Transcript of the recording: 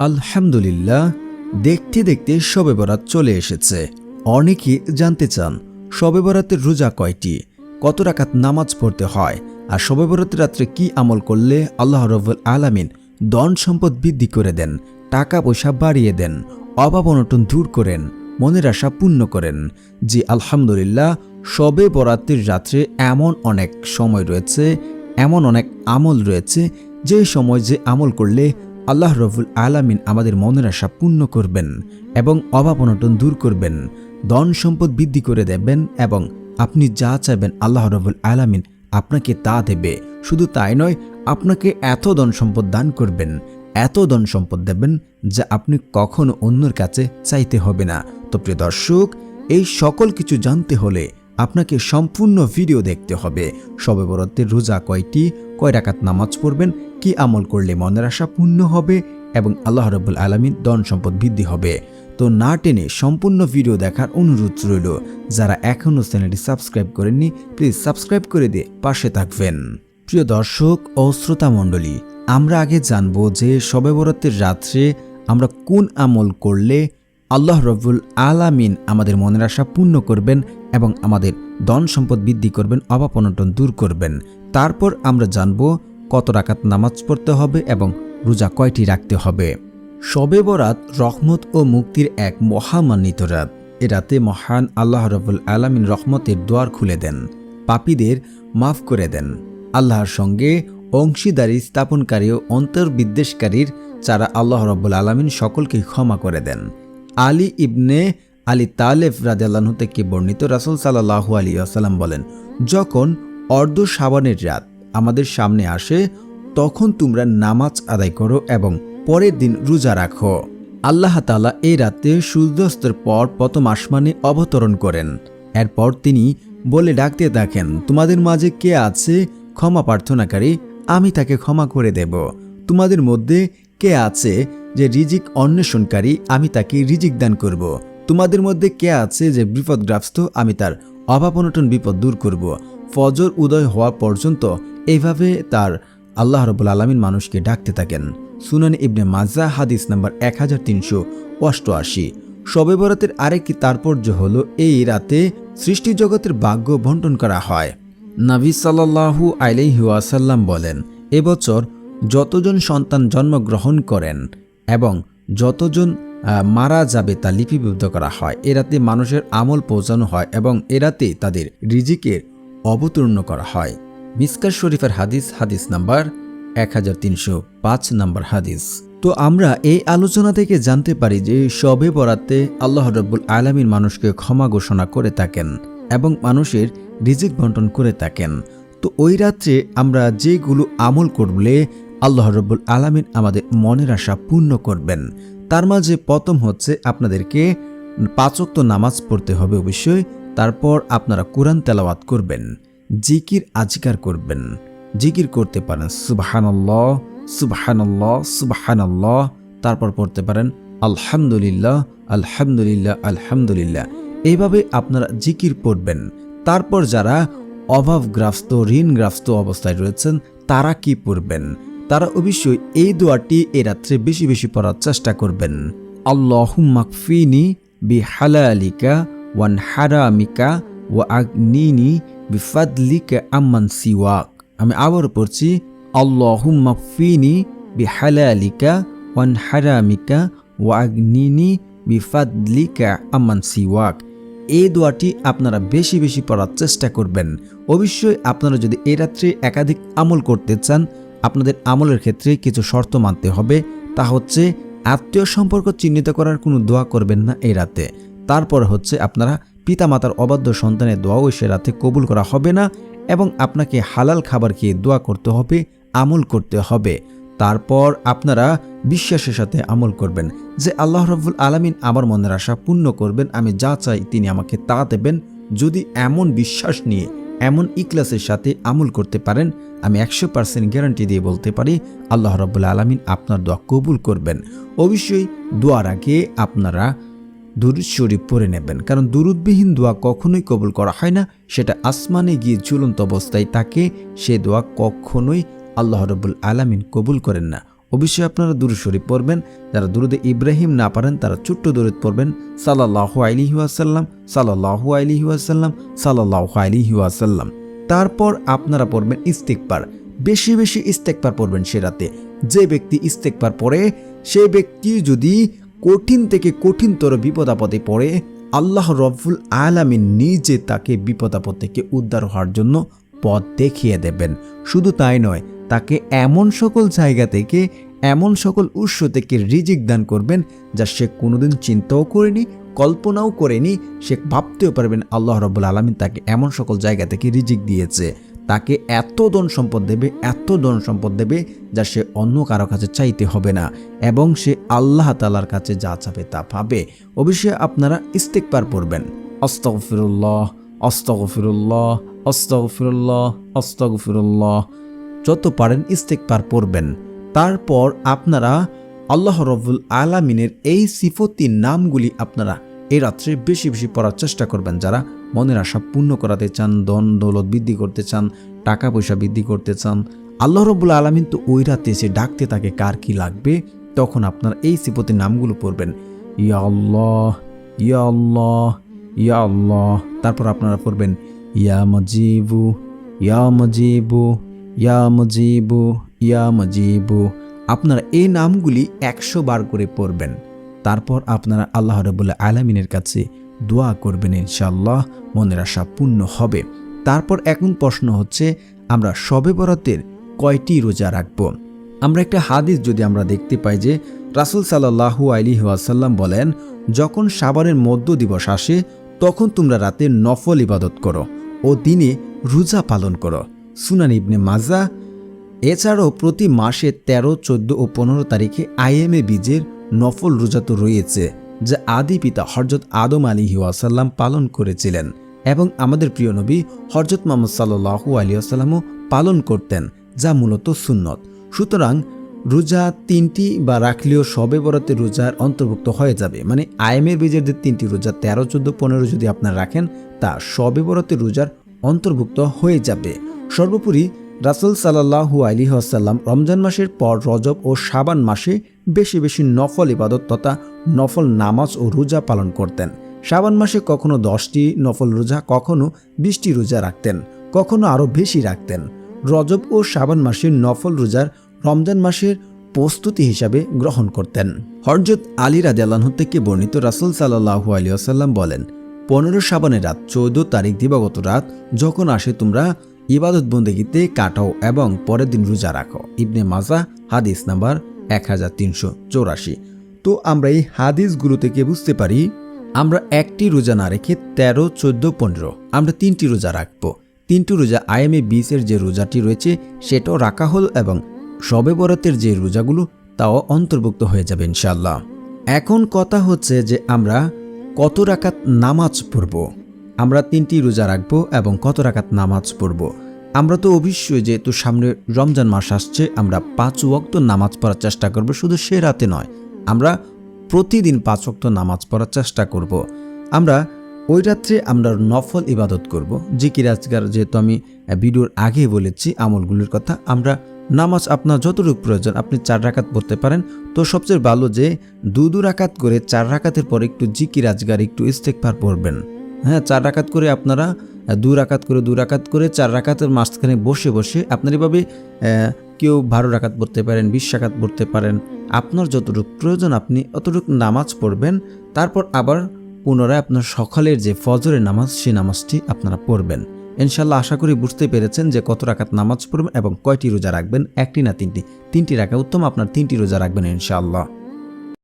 আলহামদুলিল্লাহ, দেখতে দেখতে শবে বরাত চলে এসেছে। অনেকে জানতে চান শবে বরাতের রোজা কয়টি, কত রাকাত নামাজ পড়তে হয়, আর শবে বরাতের রাত্রে কি আমল করলে আল্লাহ রাব্বুল আলামিন ধন সম্পদ বৃদ্ধি করে দেন, টাকা পয়সা বাড়িয়ে দেন, অভাব অনটন দূর করেন, মনের আশা পূর্ণ করেন। জি আলহামদুলিল্লাহ, শবে বরাতের রাত্রে এমন অনেক সময় রয়েছে, এমন অনেক আমল রয়েছে, যে সময় যে আমল করলে আল্লাহ রাব্বুল আলামিন আমাদের মনের আশা পূর্ণ করবেন এবং অভাব অনটন দূর করবেন, ধন সম্পদ বৃদ্ধি করে দেবেন এবং আপনি যা চাইবেন আল্লাহ রাব্বুল আলামিন আপনাকে তা দেবে। শুধু তাই নয়, আপনাকে এত ধন সম্পদ দান করবেন, এত ধন সম্পদ দেবেন যা আপনি কখনো অন্যের কাছে চাইতে হবে না। তো প্রিয় দর্শক, এই সকল কিছু জানতে হলে আপনাকে সম্পূর্ণ ভিডিও দেখতে হবে। শবে বরাতের রোজা কয়টি, কয় রাকাত নামাজ পড়বেন, কি আমল করলে মনের আশা পূর্ণ হবে এবং আল্লাহ রাব্বুল আলামিন ধন সম্পদ বৃদ্ধি হবে। তো না টেনে সম্পূর্ণ ভিডিও দেখার অনুরোধ রইল। যারা এখনও চ্যানেলটি সাবস্ক্রাইব করেননি, প্লিজ সাবস্ক্রাইব করে দিয়ে পাশে থাকবেন। প্রিয় দর্শক ও শ্রোতা মণ্ডলী, আমরা আগে জানব যে শবে বরাতের রাত্রে আমরা কোন আমল করলে আল্লাহ রাব্বুল আলামিন আমাদের মনের আশা পূর্ণ করবেন এবং আমাদের ধন সম্পদ বৃদ্ধি করবেন, অভাব অনটন দূর করবেন। তারপর আমরা জানব কত রাকাত নামাজ পড়তে হবে এবং রোজা কয়টি রাখতে হবে। শবে বরাত রহমত ও মুক্তির এক মহামান্বিত রাত। এ রাতে মহান আল্লাহ রাব্বুল আলামিন রহমতের দুয়ার খুলে দেন, পাপীদের মাফ করে দেন। আল্লাহর সঙ্গে অংশীদারি স্থাপনকারী ও অন্তর্বিদ্বেষকারীর যারা আল্লাহ রাব্বুল আলামিন সকলকে ক্ষমা করে দেন। আলী ইবনে আলী তালেব রাদিয়াল্লাহু থেকে বর্ণিত, রাসূল সাল্লাল্লাহু আলাইহি ওয়াসাল্লাম বলেন, যখন অর্ধ শাবানের রাত আমাদের সামনে আসে, তখন তোমরা নামাজ আদায় করো এবং পরের দিন রোজা রাখো। আল্লাহ তাআলা এই রাতে সূর্যাস্তের পর প্রথম আসমানে অবতরণ করেন। এরপর তিনি বলে ডাকতে থাকেন, তোমাদের মাঝে কে আছে ক্ষমা প্রার্থনাকারী, আমি তাকে ক্ষমা করে দেব। তোমাদের মধ্যে কে আছে যে রিজিক অন্বেষণকারী, আমি তাকে রিজিক দান করব। তোমাদের মধ্যে কে আছে যে বিপদগ্রস্ত, আমি তার অভাব অনটন বিপদ দূর করব। ফজর উদয় হওয়া পর্যন্ত এইভাবে তার আল্লাহ রাব্বুল আলামিন মানুষকে ডাকতে থাকেন। সুনান ইবনে মাজাহ হাদিস নাম্বার 1388। শবে বরাতের আরেকটি তাৎপর্য হলো এই রাতে সৃষ্টি জগতের ভাগ্য বন্টন করা হয়। নবী সাল্লাল্লাহু আলাইহি ওয়াসাল্লাম বলেন, এবছর যতজন সন্তান জন্মগ্রহণ করেন এবং যতজন মারা যাবে তা লিপিবদ্ধ করা হয়। এ রাতে মানুষের আমল পৌঁছানো হয় এবং এ রাতে তাদের রিজিকের অবতীর্ণ করা হয়। মিসকাত শরীফের হাদিস, হাদিস নাম্বার 1305 নম্বর হাদিস। তো আমরা এই আলোচনা থেকে জানতে পারি যে শবে বরাতে আল্লাহ রাব্বুল আলামিন মানুষকে ক্ষমা ঘোষণা করে থাকেন এবং মানুষের রিজিক বন্টন করে থাকেন। তো ওই রাত্রে আমরা যেগুলো আমল করলে আল্লাহ রাব্বুল আলামিন আমাদের মনের আশা পূর্ণ করবেন, তার মাঝে প্রথম হচ্ছে আপনাদেরকে 5 ওয়াক্ত নামাজ পড়তে হবে অবশ্যই। তারপর আপনারা কোরআন তেলাওয়াত করবেন, জিকির আজকার করবেন। জিকির করতে পারেন সুবহানাল্লাহ সুবহানাল্লাহ সুবহানাল্লাহ, তারপর পড়তে পারেন আলহামদুলিল্লাহ আলহামদুলিল্লাহ আলহামদুলিল্লাহ। এইভাবে আপনারা জিকির পড়বেন। তারপর যারা অভাবগ্রস্ত ঋণগ্রস্ত অবস্থায় রয়েছেন তারা কি পড়বেন? তারা অবশ্যই এই দোয়াটি এ রাত্রে বেশি বেশি পড়ার চেষ্টা করবেন। আল্লাহুম্মা কফিনি বিহালালিকা ওয়ান হারামিকা ওয়া আগনিনি বিফাদলিকা আম্মান সিওয়াক। আমি আবার পড়ছি, আল্লাহুম্মা কফিনি বিহালালিকা ওয়ান হারামিকা ওয়া আগনিনি বিফাদলিকা আম্মান সিওয়াক। এই দোয়াটি আপনারা বেশি বেশি পড়ার চেষ্টা করবেন। অবশ্যই আপনারা যদি এই রাত্রে একাধিক আমল করতে চান, আপনাদের আমলের ক্ষেত্রে কিছু শর্ত মানতে হবে। তা হচ্ছে, আত্মীয় সম্পর্ক চিহ্নিত করার কোনো দোয়া করবেন না এই রাতে। তারপর হচ্ছে, আপনারা পিতামাতার অবাধ্য সন্তানের দোয়াও সে রাতে কবুল করা হবে না এবং আপনাকে হালাল খাবার খেয়ে দোয়া করতে হবে, আমল করতে হবে। তারপর আপনারা বিশ্বাসের সাথে আমল করবেন যে আল্লাহ রাব্বুল আলামিন আমার মনের আশা পূর্ণ করবেন, আমি যা চাই তিনি আমাকে তা দেবেন। যদি এমন বিশ্বাস নিয়ে এমন ইখলাসের সাথে আমল করতে পারেন, আমি 100% গ্যারান্টি দিয়ে বলতে পারি আল্লাহ রাব্বুল আলামিন আপনার দোয়া কবুল করবেন। অবশ্যই দোয়ার আগে আপনারা দুরূদ শরীফ পড়ে নেবেন, কারণ দুরূদবিহীন দোয়া কখনোই কবুল করা হয় না। সেটা আসমানে গিয়ে ঝুলন্ত অবস্থায় থাকে, সে দোয়া কখনোই আল্লাহ রাব্বুল আলামিন কবুল করেন না। অবশ্যই আপনারা দুরূদ শরীফ পড়বেন। যারা দুরুদে ইব্রাহিম না পারেন তারা ছোট্ট দুরুদ পড়বেন, সাল্লাল্লাহু আলাইহি ওয়াসাল্লাম, সাল্লাল্লাহু আলাইহি ওয়াসাল্লাম, সাল্লাল্লাহু আলাইহি ওয়াসাল্লাম। তারপর আপনারা পড়বেন ইস্তিগফার, বেশি বেশি ইস্তিগফার পড়বেন সে রাতে। যে ব্যক্তি ইস্তিগফার পড়ে সেই ব্যক্তি যদি কঠিন থেকে কঠিনতর বিপদ আপদে পড়ে, আল্লাহ রব্বুল আলামিন নিজে তাকে বিপদ আপদ থেকে উদ্ধার হওয়ার জন্য পথ দেখিয়ে দেবেন। শুধু তাই নয়, তাকে এমন সকল জায়গা থেকে, এমন সকল উৎস থেকে রিজিক দান করবেন যা সে কোনোদিন চিন্তাও করেনি, কল্পনাও করেনি। সে ভাবতেও পারবেন আল্লাহ রব্বুল আলামিন তাকে এমন সকল জায়গা থেকে রিজিক দিয়েছে। তাকে এত ধন সম্পদ দেবে, এত ধন সম্পদ দেবে যা সে অন্য কারো কাছে চাইতে হবে না, এবং সে আল্লাহ তাআলার কাছে যা চাবে তা পাবে। অবশ্যই আপনারা ইস্তিগফার পড়বেন, আস্তাগফিরুল্লাহ, আস্তাগফিরুল্লাহ, আস্তাগফিরুল্লাহ, আস্তাগফিরুল্লাহ। যত পারেন ইস্তিগফার পড়বেন। তারপর আপনারা আল্লাহ রব্বুল আলামিনের এই সিফতি নামগুলি আপনারা এই রাত্রে বেশি বেশি পড়ার চেষ্টা করবেন। যারা মনের আশা পূর্ণ করাতে চান, ধন দৌলত বৃদ্ধি করতে চান, টাকা পয়সা বৃদ্ধি করতে চান, আল্লাহ রব্বুল আলামিন তো ওই রাতে এসে ডাকতে তাকে কার কি লাগবে, তখন আপনারা এই সিফতি নামগুলো পড়বেন, ইয়া আল্লাহ, ইয়া আল্লাহ, ইয়া আল্লাহ। তারপর আপনারা পড়বেন ইয়া মুজিবু, ইয়া মুজিবু, ইয়া মুজিবু, ইয়া মুজিবু। আপনারা এই নামগুলি 100 বার করে পড়বেন। তারপর আপনারা আল্লাহ রাব্বুল আলামিনের কাছে দোয়া করবেন, ইনশাআল্লাহ মনের আশা পূর্ণ হবে। তারপর এখন প্রশ্ন হচ্ছে, আমরা শবে বরাতের কয়টি রোজা রাখব? আমরা একটা হাদিস যদি আমরা দেখতে পাই যে রাসূল সাল্লাল্লাহু আলাইহি ওয়াসাল্লাম বলেন, যখন শাবানের মধ্য দিবস আসে তখন তোমরা রাতে নফল ইবাদত করো ও দিনে রোজা পালন করো। সুনান ইবনে মাজাহ। এছাড়াও প্রতি মাসে 13, 14 ও 15 তারিখে আইএমএ বীজের নফল রোজা তো রয়েছে, যা আদি পিতা হযরত আদম আলাইহিস সালাম পালন করেছিলেন, এবং আমাদের প্রিয় নবী হযরত মুহাম্মদ সাল্লাল্লাহু আলাইহি ওয়াসাল্লামও পালন করতেন, যা মূলত সুন্নত। সুতরাং রোজা 3টি বা রাখলেও শবে বরাতের রোজার অন্তর্ভুক্ত হয়ে যাবে। মানে আইএমএ বীজের যে 3টি রোজা 13, 14, 15 যদি আপনারা রাখেন তা শবে বরাতের রোজার অন্তর্ভুক্ত হয়ে যাবে। সর্বোপরি রাসূল সাল্লাল্লাহু আলাইহি ওয়াসাল্লাম রমজান মাসের পর রজব ও শাবান মাসে বেশি বেশি নফল ইবাদত তথা নফল নামাজ ও রোজা পালন করতেন। শাবান মাসে কখনো 10টি নফল রোজা, কখনো 20টি রোজা রাখতেন, কখনো আরও বেশি রাখতেন। রজব ও শাবান মাসের নফল রোজার রমজান মাসের প্রস্তুতি হিসাবে গ্রহণ করতেন। হযরত আলী রাদিয়াল্লাহু আনহু থেকে বর্ণিত, রাসূল সাল্লাল্লাহু আলাইহি ওয়াসাল্লাম বলেন, 15 শাবানের রাত 14 তারিখ দিবাগত রাত যখন আসে তোমরা ইবাদত বন্দেগীতে কাটাও এবং পরের দিন রোজা রাখো। ইবনে মাজাহ, হাদিস নাম্বার 1384। তো আমরা এই হাদিসগুলো থেকে বুঝতে পারি আমরা একটি রোজা না রেখে 13, 14, 15 আমরা 3টি রোজা রাখবো। 3টি রোজা আইএমএ 20-এর যে রোজাটি রয়েছে সেটাও রাখা হল, এবং শবে বরাতের যে রোজাগুলো তাও অন্তর্ভুক্ত হয়ে যাবে ইনশাআল্লাহ। এখন কথা হচ্ছে যে আমরা কত রাকাত নামাজ পড়ব। আমরা 3টি রোজা রাখবো এবং কত রাকাত নামাজ পড়ব। আমরা তো অবশ্যই, যেহেতু সামনে রমজান মাস আসছে, আমরা 5 ওয়াক্ত নামাজ পড়ার চেষ্টা করব। শুধু সে রাতে নয়, আমরা প্রতিদিন 5 ওয়াক্ত নামাজ পড়ার চেষ্টা করব। আমরা ওই রাত্রে আমরা নফল ইবাদত করব, জিকির আজকার, যেহেতু আমি ভিডিওর আগে বলেছি আমলগুলোর কথা। আমরা নামাজ আপনার যতটুকু প্রয়োজন আপনি 4 রাকাত পড়তে পারেন, তো সবচেয়ে ভালো যে 2 রাকাত করে 4 রাকাতের পর একটু জিকির আজকার, একটু ইস্তেগফার পড়বেন। হ্যাঁ, 4 রাকাত করে আপনারা 2 রাকাত করে 4 রাকাতের মাঝখানে বসে বসে আপনার এভাবে কেউ 12 রাকাত পড়তে পারেন, 20 রাকাত পড়তে পারেন। আপনার যতটুকু প্রয়োজন আপনি অতটুকু নামাজ পড়বেন। তারপর আবার পুনরায় আপনার সকালের যে ফজরের নামাজ, সেই নামাজটি আপনারা পড়বেন। ইনশাআল্লাহ আশা করি বুঝতে পেরেছেন যে কত রাকাত নামাজ পড়বেন এবং কয়টি রোজা রাখবেন, একটি না 3টি। 3টি রাখা উত্তম, আপনার 3টি রোজা রাখবেন ইনশাআল্লাহ।